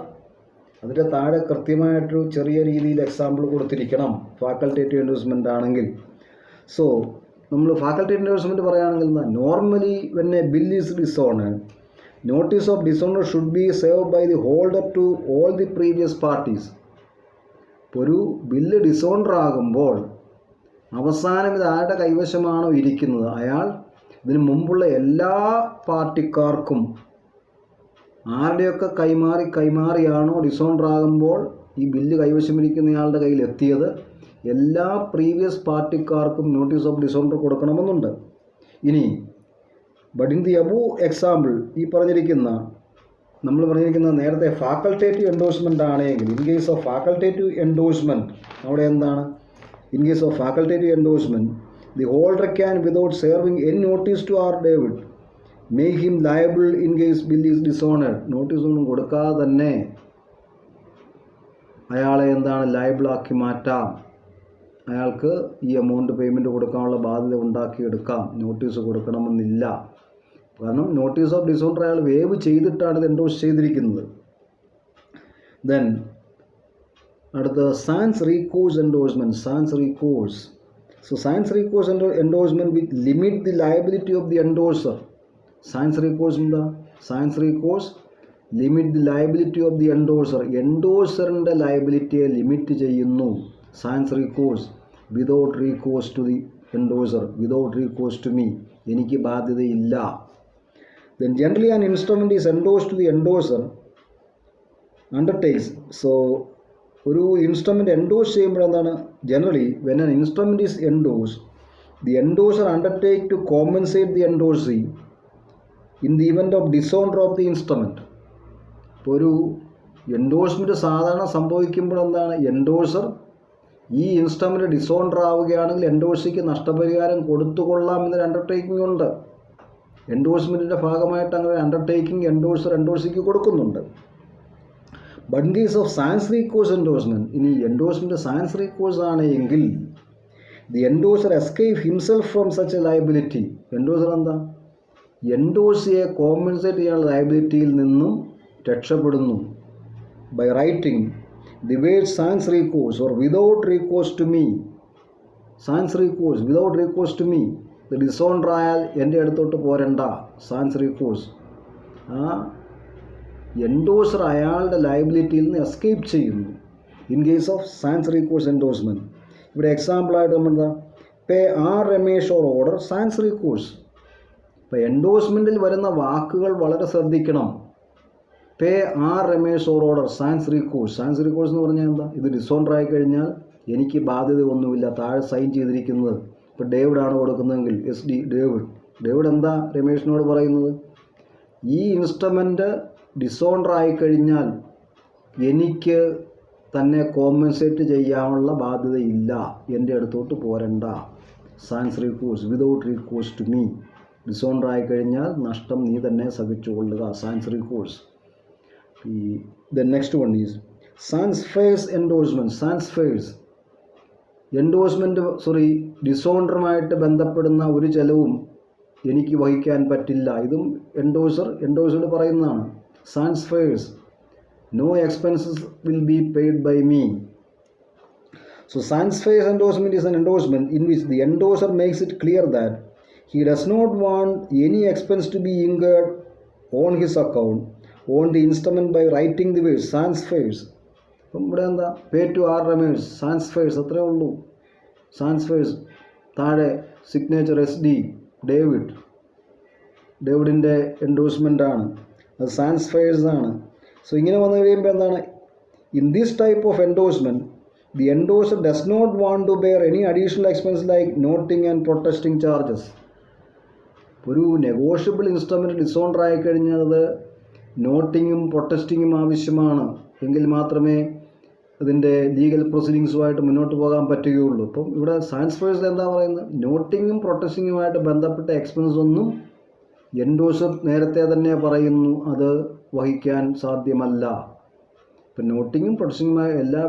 അതിൻ്റെ താഴെ കൃത്യമായിട്ടൊരു ചെറിയ രീതിയിൽ എക്സാമ്പിൾ കൊടുത്തിരിക്കണം ഫാക്കൾട്ടേറ്റീവ് എൻഡോഴ്സ്മെൻ്റ് ആണെങ്കിൽ. സോ നമ്മൾ ഫാക്കൾട്ടേറ്റീവ് എൻഡോഴ്സ്മെൻറ്റ് പറയുകയാണെങ്കിൽ normally when a bill is dishonoured notice of dishonour should be save by the holder to all the previous parties. ഒരു ബില്ല് ഡിസോണർ ആകുമ്പോൾ അവസാനം ഇത് ആരുടെ കൈവശമാണോ ഇരിക്കുന്നത് അയാൾ ഇതിനു മുമ്പുള്ള എല്ലാ പാർട്ടിക്കാർക്കും ആരുടെയൊക്കെ കൈമാറിയാണോ ഡിസോണർ ആകുമ്പോൾ ഈ ബില്ല് കൈവശമിരിക്കുന്നയാളുടെ കയ്യിൽ എത്തിയത് എല്ലാ പ്രീവിയസ് പാർട്ടിക്കാർക്കും നോട്ടീസ് ഓഫ് ഡിസോണർ കൊടുക്കണമെന്നുണ്ട്. ഇനി but in the above example ഈ നമ്മൾ പറഞ്ഞിരിക്കുന്ന നേരത്തെ ഫാക്കൾട്ടേറ്റീവ് എൻഡോഴ്സ്മെൻ്റ് ആണെങ്കിൽ in case of facultative endorsement അവിടെ എന്താണ്? In case of facultative endorsement the holder can without serving any notice to R David make him liable in case bill is dishonoured. Notice ഒന്നും കൊടുക്കാതെ തന്നെ അയാളെ എന്താണ് ലയബിളാക്കി മാറ്റാം. അയാൾക്ക് ഈ എമൗണ്ട് പേയ്മെൻറ്റ് കൊടുക്കാനുള്ള ബാധ്യത ഉണ്ടാക്കിയെടുക്കാം. നോട്ടീസ് കൊടുക്കണമെന്നില്ല. കാരണം നോട്ടീസ് ഓഫ് ഡിസോണർ അയാൾ വേവ് ചെയ്തിട്ടാണ് ഇത് എൻഡോഴ്സ് ചെയ്തിരിക്കുന്നത്. ദെൻ അടുത്ത sans recourse endorsement. Sans recourse. So sans recourse endorsement with limit the liability of the endorser. Sans recourse എന്താ? Sans recourse limit the liability of the endorser. എൻഡോഴ്സറിൻ്റെ ലയബിലിറ്റിയെ ലിമിറ്റ് ചെയ്യുന്നു. Sans recourse without recourse to the endorser, without recourse to me, എനിക്ക് ബാധ്യതയില്ല. Then generally an instrument is endorsed to the endorser undertakes. So ഒരു ഇൻസ്ട്രുമെൻ്റ് എൻഡോഴ്സ് ചെയ്യുമ്പോൾ എന്താണ്? Generally when an instrument is endorse the endorser undertake to compensate the endorsee in the event of dishonour of the instrument. ഇപ്പോൾ ഒരു എൻഡോഴ്സ്മെൻറ്റ് സാധാരണ സംഭവിക്കുമ്പോൾ എന്താണ്? എൻഡോഴ്സർ ഈ ഇൻസ്ട്രുമെൻ്റ് ഡിസോണർ ആവുകയാണെങ്കിൽ എൻഡോഴ്സിക്ക് നഷ്ടപരിഹാരം കൊടുത്തുകൊള്ളാം എന്നൊരു അണ്ടർടേക്കിംഗ് ഉണ്ട്. എൻഡോഴ്സ്മെൻറ്റിൻ്റെ ഭാഗമായിട്ട് അങ്ങനെ അണ്ടർടേക്കിംഗ് എൻഡോഴ്സിക്ക് കൊടുക്കുന്നുണ്ട്. But in case of sans recourse endorsement, ഇനി എൻഡോഴ്സ്മെൻറ്റ് സാൻസ് റീകോഴ്സ് ആണ് എങ്കിൽ the endorser escape himself from such a liability. Endorser എന്താ? എൻഡോഴ്സിയെ കോമ്പൻസേറ്റ് ചെയ്യാനുള്ള ലയബിലിറ്റിയിൽ നിന്നും രക്ഷപ്പെടുന്നു. By writing the word sans recourse or without recourse to me. Sans recourse without recourse to me. ഇത് ഡിസോണർ ആയാൽ എൻ്റെ അടുത്തോട്ട് പോരണ്ട. സാൻസ് റീകോഴ്സ് ആ എൻഡോഴ്സർ അയാളുടെ ലയബിലിറ്റിയിൽ നിന്ന് എസ്കേപ്പ് ചെയ്യുന്നു. In case of sans recourse endorsement ഇവിടെ എക്സാമ്പിളായിട്ട് നമ്മൾ എന്താ? Pay R Ramesh or order sans recourse. ഇപ്പോൾ എൻഡോഴ്സ്മെൻറ്റിൽ വരുന്ന വാക്കുകൾ വളരെ ശ്രദ്ധിക്കണം. Pay R Ramesh or order sans recourse. Sans recourse എന്ന് പറഞ്ഞാൽ എന്താ? ഇത് ഡിസോണർ ആയി കഴിഞ്ഞാൽ എനിക്ക് ബാധ്യത ഒന്നുമില്ല. താഴെ സൈൻ ചെയ്തിരിക്കുന്നത് ഇപ്പോൾ ഡേവിഡാണ് കൊടുക്കുന്നതെങ്കിൽ SD ഡേവിഡ് എന്താ രമേഷിനോട് പറയുന്നത്? ഈ ഇൻസ്ട്രുമെൻ്റ് ഡിസോണർ ആയിക്കഴിഞ്ഞാൽ എനിക്ക് തന്നെ കോമ്പൻസേറ്റ് ചെയ്യാനുള്ള ബാധ്യതയില്ല, എൻ്റെ അടുത്തോട്ട് പോരണ്ട. Sans recourse without recourse to me. Dishonour ആയിക്കഴിഞ്ഞാൽ നഷ്ടം നീ തന്നെ സഹിച്ചുകൊള്ളുക. Sans recourse. Then next one is sans frais endorsement. Sans frais ഡിസോണറുമായിട്ട് ബന്ധപ്പെടുന്ന ഒരു ചെലവും എനിക്ക് വഹിക്കാൻ പറ്റില്ല. ഇതും എൻഡോഴ്സോട് പറയുന്നതാണ്. Sans frais no expenses will be paid by me. So sans face endorsement is an endorsement in which the endorser makes it clear that he does not want any expense to be incurred on his account on the instrument by writing the words sans face. അപ്പം ഇവിടെ എന്താ? Pay to R Ramesh sans frais, അത്രേ ഉള്ളൂ. സാൻസ് ഫെയർസ് താഴെ സിഗ്നേച്ചർ SD ഡേവിഡിൻ്റെ എൻഡോഴ്സ്മെൻ്റാണ്, അത് സാൻസ്ഫയേഴ്സാണ്. സോ ഇങ്ങനെ വന്നു കഴിയുമ്പോൾ എന്താണ്, in this type of endorsement the endorser does not want to bear any additional expense like noting and protesting charges. ഒരു നെഗോഷ്യബിൾ ഇൻസ്ട്രുമെൻറ്റ് ഡിസോണർ ആയിക്കഴിഞ്ഞാൽ അത് നോട്ടിങ്ങും പ്രൊട്ടസ്റ്റിങ്ങും ആവശ്യമാണ്, എങ്കിൽ മാത്രമേ അതിൻ്റെ ലീഗൽ പ്രൊസീഡിങ്സുമായിട്ട് മുന്നോട്ട് പോകാൻ പറ്റുകയുള്ളൂ. അപ്പം ഇവിടെ സാൻസ്ഫേഴ്സിൽ എന്താ പറയുന്നത്, നോട്ടിങ്ങും പ്രൊട്ടസ്റ്റിങ്ങുമായിട്ട് ബന്ധപ്പെട്ട എക്സ്പെൻസ് ഒന്നും എൻഡോഴ്സർ നേരത്തെ തന്നെ പറയുന്നു അത് വഹിക്കാൻ സാധ്യമല്ല. ഇപ്പം നോട്ടിങ്ങും പ്രൊട്ടസ്റ്റിങ്ങുമായ എല്ലാ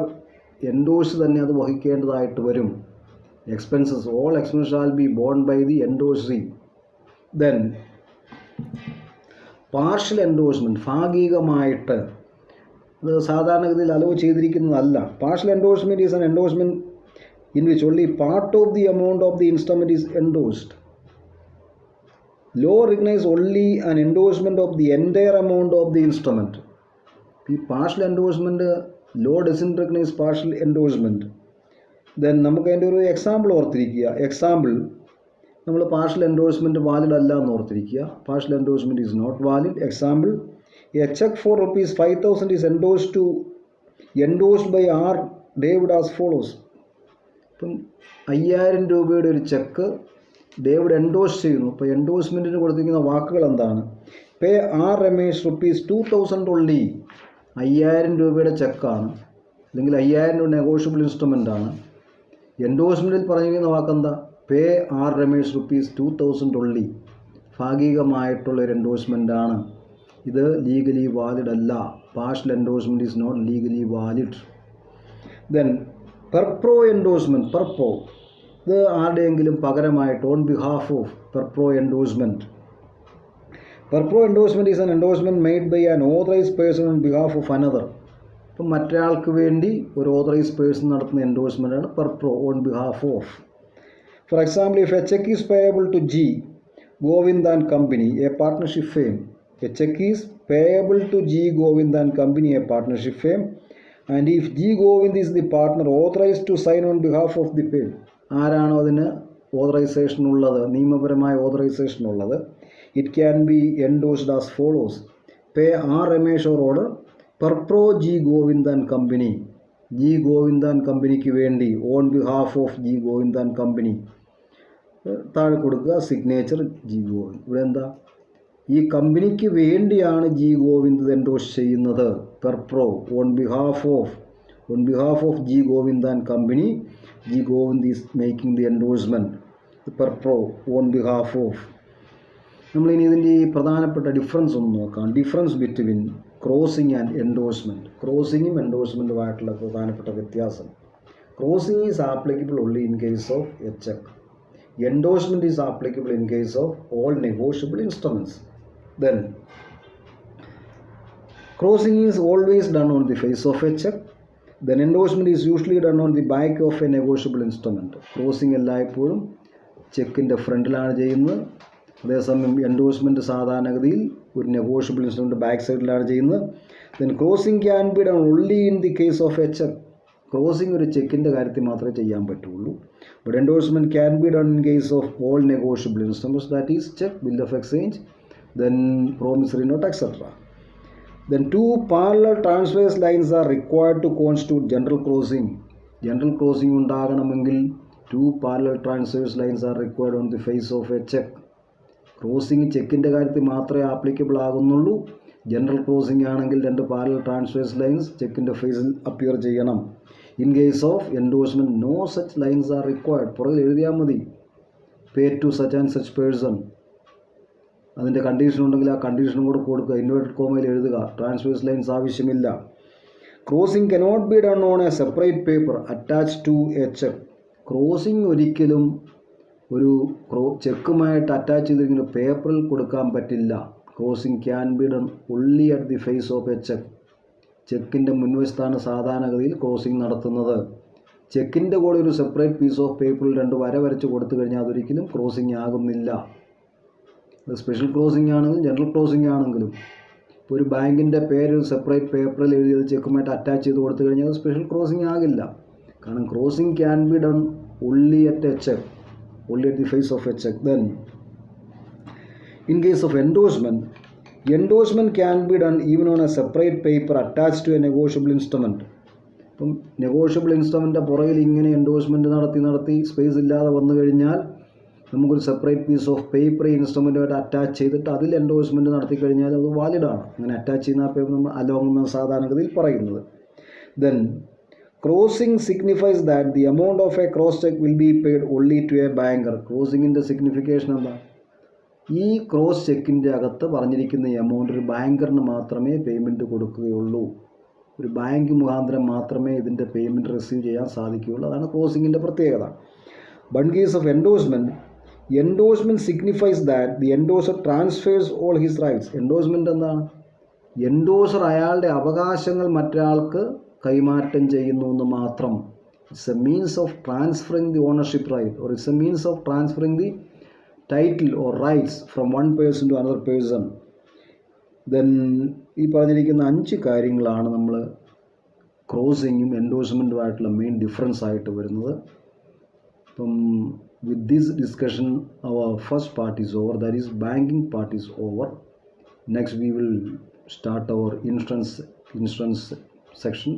എൻഡോഴ്സ് തന്നെ അത് വഹിക്കേണ്ടതായിട്ട് വരും. Expenses, all expenses shall be borne by the endorsee. Then partial endorsement, ഭാഗികമായിട്ട്, അത് സാധാരണഗതിയിൽ അലോ ചെയ്തിരിക്കുന്നതല്ല. Partial endorsement is an endorsement in which only part of the amount of the instrument is endorsed. Law recognise only an endorsement of the entire amount of the instrument. ഈ partial endorsement, law doesn't recognise partial endorsement. Then നമുക്ക് അതിൻ്റെ ഒരു എക്സാമ്പിൾ ഓർത്തിരിക്കുക. എക്സാമ്പിൾ, നമ്മൾ പാർഷ്യൽ എൻഡോഴ്സ്മെൻറ്റ് വാലിഡ് അല്ല എന്ന് ഓർത്തിരിക്കുക. Partial endorsement is not valid. Example, a check for ₹5,000 is endorsed by R. David as follows. ഇപ്പം 5,000 രൂപയുടെ ഒരു ചെക്ക് ഡേവിഡ് എൻഡോഴ്സ് ചെയ്യുന്നു. ഇപ്പോൾ എൻഡോഴ്സ്മെൻറ്റിന് കൊടുത്തിരിക്കുന്ന വാക്കുകൾ എന്താണ്, പേ R. Ramesh ₹2,000 only. 5,000 രൂപയുടെ ചെക്കാണ്, അല്ലെങ്കിൽ 5,000 രൂപ നെഗോഷ്യബിൾ ഇൻസ്ട്രുമെൻ്റാണ്. എൻഡോഴ്സ്മെൻറ്റിൽ പറഞ്ഞിരിക്കുന്ന വാക്കെന്താ, പേ R. Ramesh ₹2,000 only. ഭാഗികമായിട്ടുള്ളൊരു എൻഡോഴ്സ്മെൻ്റാണ്. ഇത് ലീഗലി വാലിഡ് അല്ല. Partial endorsement is not legally valid. Then per pro endorsement, per pro, ഇത് ആരുടെയെങ്കിലും പകരമായിട്ട്, on behalf of per pro endorsement. Per pro endorsement is an endorsement made by an authorised person on behalf of another. ഇപ്പം മറ്റൊരാൾക്ക് വേണ്ടി ഒരു ഓതറൈസ്ഡ് പേഴ്സൺ നടത്തുന്ന എൻഡോഴ്സ്മെൻറ്റാണ് per pro, on behalf of. For example, if a cheque is payable to G. Govind and Company, a partnership firm. A check is payable to G. Govind and Company, a partnership firm, and if G. Govind is the partner authorized to sign on behalf of the firm. ആരാണോ അതിന് ഓതറൈസേഷൻ ഉള്ളത്, നിയമപരമായ ഓതറൈസേഷൻ ഉള്ളത്, it can be endorsed as follows. Pay R. Ramesh or order per pro G. Govind and Company. G. Govind and Companyക്ക് വേണ്ടി, on behalf of G. Govind and Company. താഴെ കൊടുക്കുക സിഗ്നേച്ചർ G. Govind. ഇവിടെ എന്താ, ഈ കമ്പനിക്ക് വേണ്ടിയാണ് G. Govind എൻഡോഴ്സ് ചെയ്യുന്നത്. Per pro, on behalf of G. Govind and Company. G. Govind is making the endorsement. Per pro, on behalf of. നമ്മളിനി ഇതിൻ്റെ ഈ പ്രധാനപ്പെട്ട ഡിഫറൻസ് ഒന്ന് നോക്കാം. Difference between crossing and endorsement. ക്രോസിങ്ങും എൻഡോഴ്സ്മെൻറ്റുമായിട്ടുള്ള പ്രധാനപ്പെട്ട വ്യത്യാസം. Crossing is applicable only in case of a cheque. Endorsement is applicable in case of all negotiable instruments. Then crossing is always done on the face of a check. Then endorsement is usually done on the back of a negotiable instrument. Crossing എല്ലായ്പ്പോഴും ചെക്കിൻ്റെ ഫ്രണ്ടിലാണ് ചെയ്യുന്നത്. അതേസമയം എൻഡോഴ്സ്മെൻറ്റ് സാധാരണഗതിയിൽ ഒരു നെഗോഷ്യബിൾ ഇൻസ്ട്രുമെൻറ്റ് ബാക്ക് സൈഡിലാണ് ചെയ്യുന്നത്. Then crossing can be done only in the case of a check. Crossing ഒരു ചെക്കിൻ്റെ കാര്യത്തിൽ മാത്രമേ ചെയ്യാൻ പറ്റുള്ളൂ. But endorsement can be done in case of all negotiable instruments, that is check, bill of exchange, then promissory note etcetera. Then 2 parallel transverse lines are required to constitute general crossing. General crossing ഉണ്ടാകണമെങ്കിൽ 2 parallel transverse lines are required on the face of a check. Crossing ചെക്കിൻ്റെ കാര്യത്തിൽ മാത്രമേ ആപ്ലിക്കബിൾ ആകുന്നുള്ളൂ. ജനറൽ ക്രോസിംഗ് ആണെങ്കിൽ 2 parallel transverse lines ചെക്കിൻ്റെ ഫേസിൽ അപ്പിയർ ചെയ്യണം. In case of endorsement no such lines are required. പുറകിൽ എഴുതിയാൽ മതി, pay to such and such person. അതിൻ്റെ കണ്ടീഷൻ ഉണ്ടെങ്കിൽ ആ കണ്ടീഷനും കൂടെ കൊടുക്കുക, ഇൻവേർട്ടഡ് കോമയിൽ എഴുതുക. ട്രാൻസ്വേഴ്സ് ലൈൻസ് ആവശ്യമില്ല. Crossing cannot be done on a separate paper attach to a cheque. Crossing ഒരിക്കലും ഒരു ചെക്കുമായിട്ട് അറ്റാച്ച് ചെയ്തിരിക്കുന്ന പേപ്പറിൽ കൊടുക്കാൻ പറ്റില്ല. Crossing can be done only at the face of a cheque. ചെക്കിൻ്റെ മുൻവശത്താണ് സാധാരണഗതിയിൽ ക്രോസിംഗ് നടത്തുന്നത്. ചെക്കിൻ്റെ കൂടെ ഒരു സെപ്പറേറ്റ് പീസ് ഓഫ് പേപ്പറിൽ 2 വര വരച്ച് കൊടുത്തു കഴിഞ്ഞാൽ അതൊരിക്കലും ക്രോസിംഗ് ആകുന്നില്ല. അത് സ്പെഷ്യൽ ക്രോസിംഗ് ആണെങ്കിലും ജനറൽ ക്രോസിംഗ് ആണെങ്കിലും. ഇപ്പോൾ ഒരു ബാങ്കിൻ്റെ പേര് സെപ്പറേറ്റ് പേപ്പറിൽ എഴുതിയത് ചെക്കുമായിട്ട് അറ്റാച്ച് ചെയ്ത് കൊടുത്തു കഴിഞ്ഞാൽ അത് സ്പെഷ്യൽ ക്രോസിംഗ് ആകില്ല. കാരണം crossing can be done only at a cheque. only at the face of a check. Then, in case of endorsement, endorsement can be done even on a separate paper attached to a negotiable instrument. ഇപ്പം നെഗോഷ്യബിൾ ഇൻസ്ട്രുമെൻ്റിൻ്റെ പുറകിൽ ഇങ്ങനെ എൻഡോഴ്സ്മെൻറ്റ് നടത്തി സ്പേസ് ഇല്ലാതെ വന്നു കഴിഞ്ഞാൽ നമുക്കൊരു സെപ്പറേറ്റ് പീസ് ഓഫ് പേപ്പർ ഇൻസ്ട്രുമെൻറ്റുമായിട്ട് അറ്റാച്ച് ചെയ്തിട്ട് അതിൽ എൻഡോഴ്സ്മെൻറ്റ് നടത്തി കഴിഞ്ഞാൽ അത് വാലിഡാണ്. അങ്ങനെ അറ്റാച്ച് ചെയ്യുന്ന ആ പേപ്പർ നമ്മൾ അലോങ് എന്ന സാധാരണഗതിയിൽ പറയുന്നത്. Then crossing signifies that the amount of a cross cheque will be paid only to a banker. ക്രോസിങ്ങിൻ്റെ സിഗ്നിഫിക്കേഷൻ എന്താ? ഈ ക്രോസ് ചെക്കിൻ്റെ അകത്ത് പറഞ്ഞിരിക്കുന്ന എമൗണ്ട് ഒരു ബാങ്കറിന് മാത്രമേ പേയ്മെൻറ്റ് കൊടുക്കുകയുള്ളൂ. ഒരു ബാങ്ക് മുഖാന്തരം മാത്രമേ ഇതിൻ്റെ പേയ്മെൻറ്റ് റിസീവ് ചെയ്യാൻ സാധിക്കുകയുള്ളൂ. അതാണ് ക്രോസിങ്ങിൻ്റെ പ്രത്യേകത. One case of endorsement signifies that the endorser transfers all his rights. Endorsement എന്താണ്? എൻഡോഴ്സർ അയാളുടെ അവകാശങ്ങൾ മറ്റൊരാൾക്ക് കൈമാറ്റം ചെയ്യുന്നു എന്ന് മാത്രം. It's a means of transferring the ownership right, or it's a means of transferring the title or rights from one person to another person. Then ഈ പറഞ്ഞിരിക്കുന്ന 5 കാര്യങ്ങളാണ് നമ്മൾ ക്രോസിങ്ങും എൻഡോഴ്സ്മെൻറ്റുമായിട്ടുള്ള മെയിൻ ഡിഫറൻസ് ആയിട്ട് വരുന്നത്. അപ്പം with this discussion our first part is over, that is banking part is over. Next we will start our insurance section.